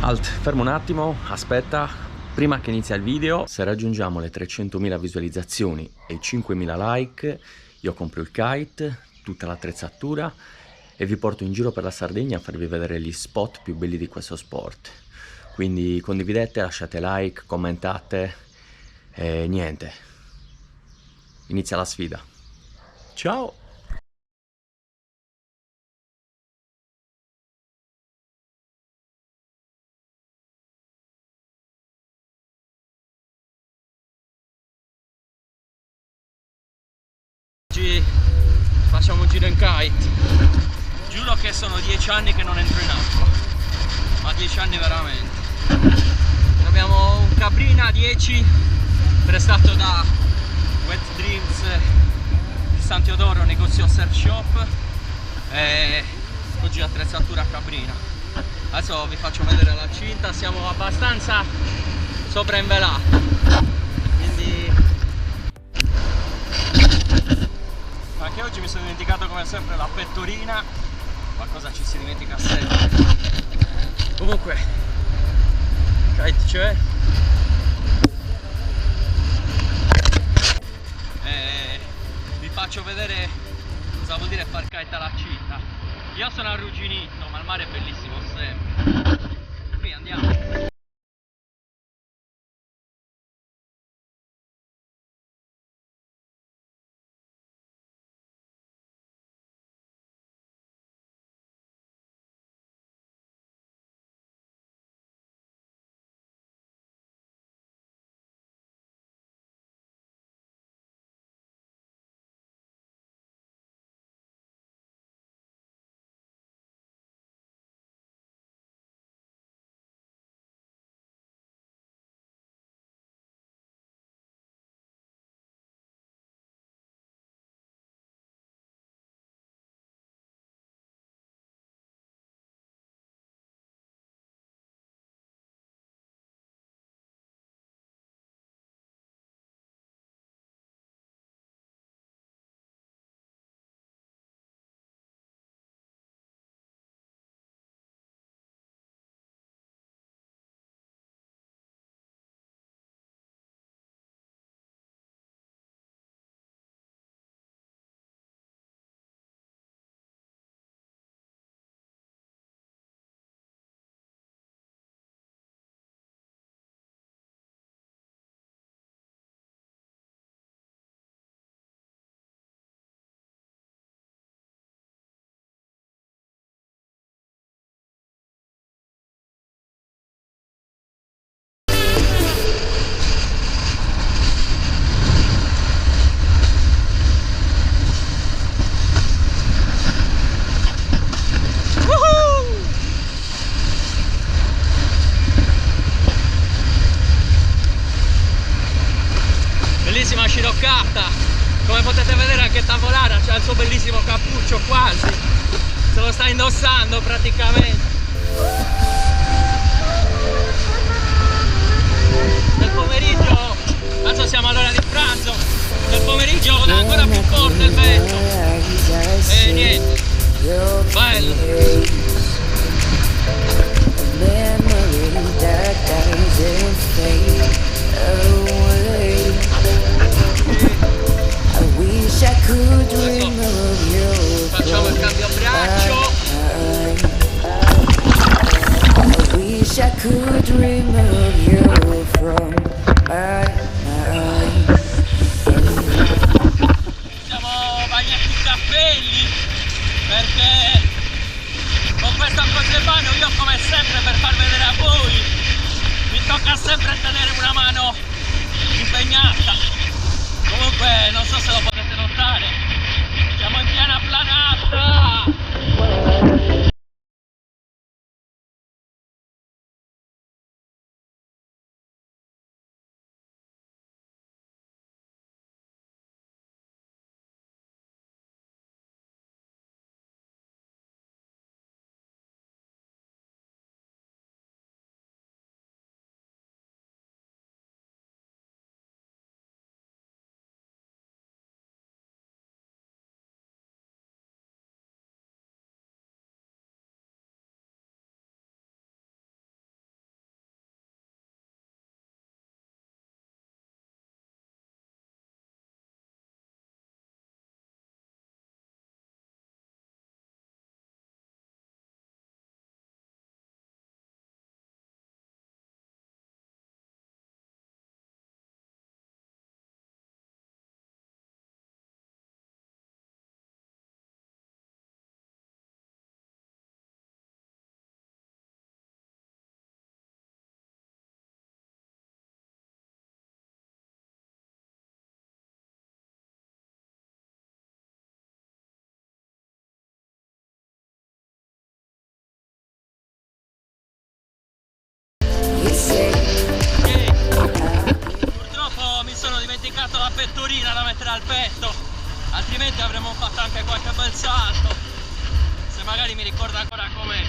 Alt, fermo un attimo, aspetta. Prima che inizia il video, se raggiungiamo le 300.000 visualizzazioni e i 5.000 like, io compro il kite, tutta l'attrezzatura e vi porto in giro per la Sardegna a farvi vedere gli spot più belli di questo sport. Quindi condividete, lasciate like, commentate e niente. Inizia la sfida. Ciao! Oggi facciamo un giro in kite. Giuro che sono 10 anni che non entro in acqua, ma 10 anni veramente. Abbiamo un Cabrina 10 prestato da Wet Dreams di San Teodoro, negozio surf shop, e oggi attrezzatura Cabrina. Adesso vi faccio vedere la cinta, siamo abbastanza sovrainvelati, quindi anche oggi mi sono dimenticato come sempre la pettorina, qualcosa ci si dimentica sempre. Comunque, kite c'è. Vi faccio vedere cosa vuol dire far kite alla cinta. Io sono arrugginito, ma il mare è bellissimo sempre. Qui andiamo. Bellissima sciroccata, come potete vedere anche Tavolara c'ha il suo bellissimo cappuccio quasi, se lo sta indossando praticamente. Nel pomeriggio, adesso siamo all'ora di pranzo, nel pomeriggio dà ancora più forte il vento e niente, bello. Facciamo il cambio braccio. I could remove you from my mind. Siamo bagnati i capelli perché con questa cosa in mano io, come sempre, per far vedere a voi, mi tocca sempre tenere una mano impegnata. Comunque non so se lo potete notare, siamo in piena planata. dimenticato la pettorina da mettere al petto, altrimenti avremmo fatto anche qualche bel salto, se magari mi ricordo ancora com'è.